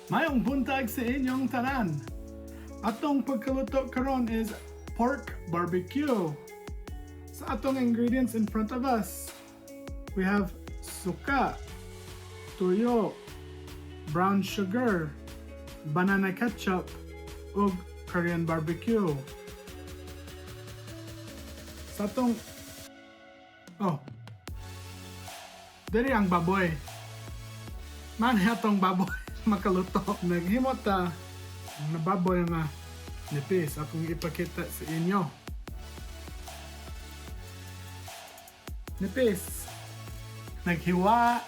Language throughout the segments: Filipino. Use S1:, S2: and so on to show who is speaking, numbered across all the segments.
S1: Mayong buntag sa inyong tanan. Atong pagkaluto karon is pork barbecue. Sa atong ingredients in front of us, we have suka, tuyo, brown sugar, banana ketchup, ug Korean barbecue. Sa atong diri ang baboy. Man atong baboy makaluto. Naghimot ta na baboy nga nipis akong ipakita sa inyo. Nipis. Naghiwa.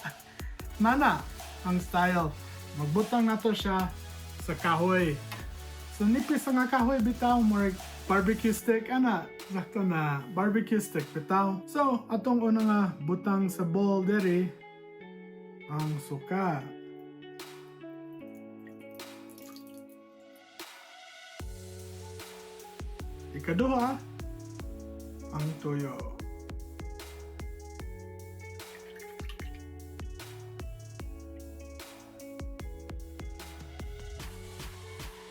S1: Nana ang style. Magbutang nato siya sa kahoy. So nipis ang kahoy bitaw more barbecue stick ana. Sakto na barbecue stick bitaw. So atong una nga butang sa bowl diri ang suka. Ikaduha ang tuyo.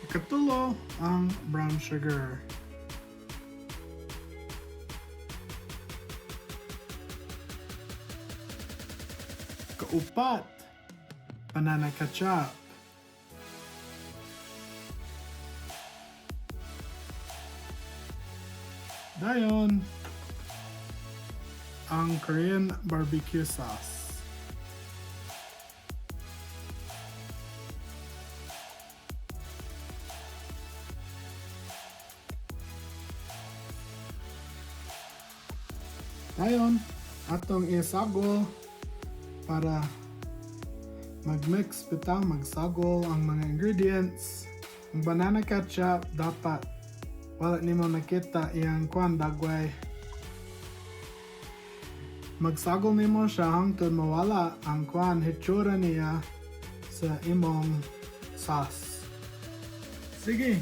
S1: Ikatulo ang brown sugar. Kaupat, banana ketchup. Dayon, ang Korean BBQ Sauce. Dayon, atong isagol para mag-mix bitaw, magsagol ang mga ingredients. Ang banana ketchup dapat wala nimo nakita iyang kwan dagway. Magsagol nimo siya hangtod mawala ang kwan hitsura niya sa imong sauce. Sige,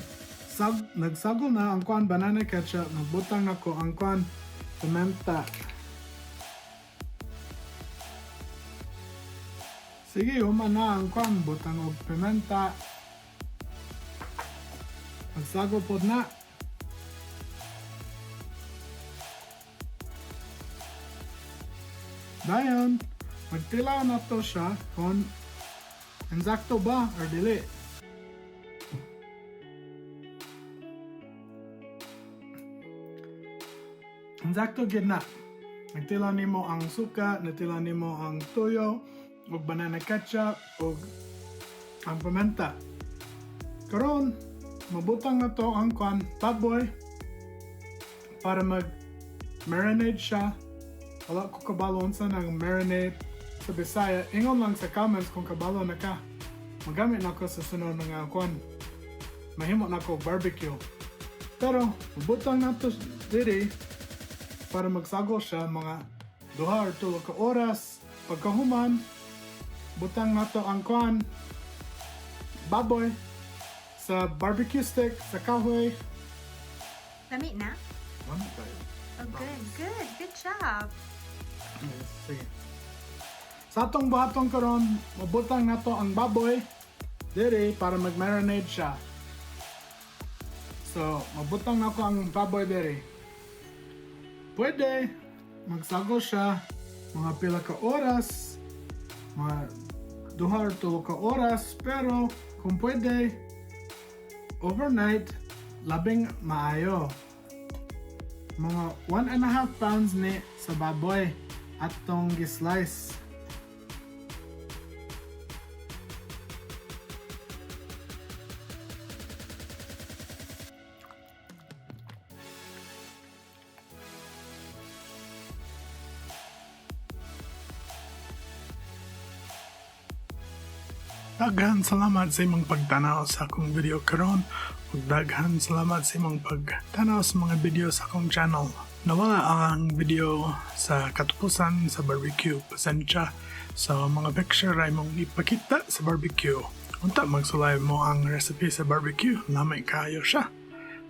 S1: nagsagol na ang kwan banana ketchup, nagbutang ako ang kwan pimenta. Sige, human na ang kwan, butang og pimenta. Magsagol pod na. Dayon, magtilaw na to siya kung insakto ba or dili. Insakto gid na. Nagtilaw nimo ang suka, nagtilaw nimo ang tuyo, ug banana ketchup, ug ang pimenta. Karon, mabutang na to ang kwan baboy para mag-marinade siya. Wala ko kabalo unsa ng marinade sa Bisaya. Ingon lang sa comments kung kabalo na ka. Magamit na ko sa sunod ng kwan. Mahimo na ko barbecue. Pero, butang na to diri para magsagol siya mga 2 or 3 ka oras. Pagkahuman, butang na to ang kwan baboy sa barbecue stick, sa kahoy.
S2: Lami na?
S1: Lami tayo.
S2: Oh, good. Good job.
S1: Sige. Sa atong buhaton karon, mabutang na to ang baboy diri para mag-marinade siya. So, mabutang na ko ang baboy diri. Pwede magsagol siya mga pila ka oras, mga 2 or 3 ka oras, pero kung pwede overnight, labing maayo. Mga 1.5 pounds ni sa baboy atong gislice. Daghan salamat sa imong pagtanaw sa akong video karon ug daghan salamat sa imong pagtanaw sa mga video sa akong channel. Nawala ang video sa katupusan sa barbecue. Pasensya sa mga picture ay mong ipakita sa barbecue. Unta magsulay mo ang recipe sa barbecue, lamay kayo siya.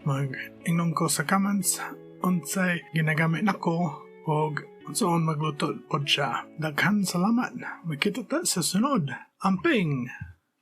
S1: Mag-ingnon ko sa comments unsay ginagamit nako og unsaon magluto pod siya. Daghan salamat. Makita ta sa sunod. Amping!